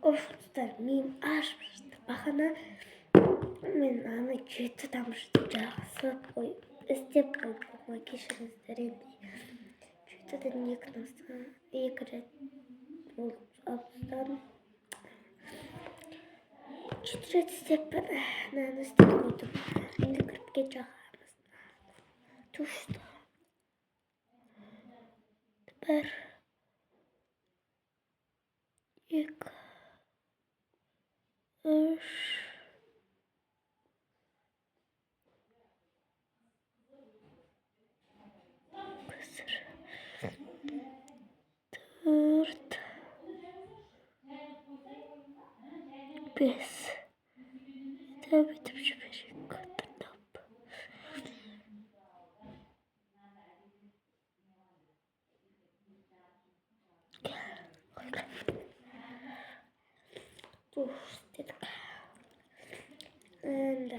Офтар мим аш бахана мен ана чит там что жахса ой степ магишн стерин чит ник нас играть вот абстан 4 степ на наступит энэ гэж жахаас түшт теперь их төрт бес табитвч бешикотнап түшт and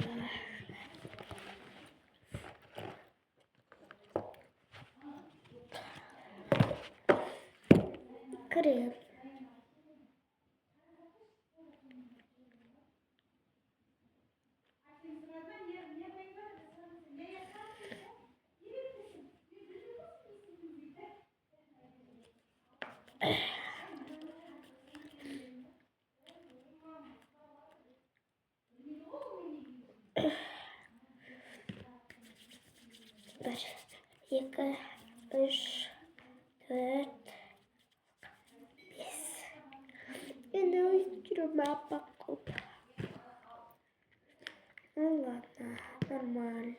крем екі үш төрт бес енді жүрме аппақ ну ладно нормально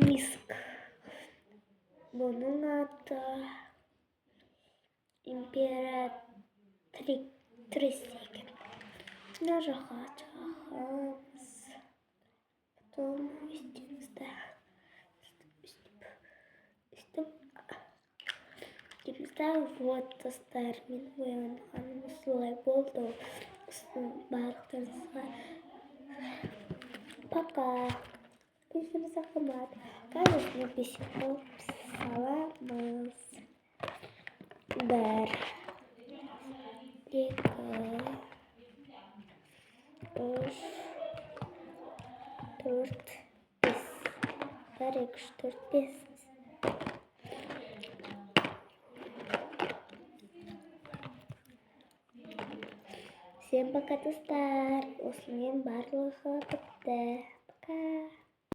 миск бұның аты императрис екен мына жаққа жағамыз потом үстімізді вот достар мен ойланғаным осылай болды барлықтарыңызға пока кешірім сақымат қазір бесік болып саламыз 1 2 3 4 5 1 2 3 4 5 Всем пока, достар. Осымен барлығы бітті. Пока.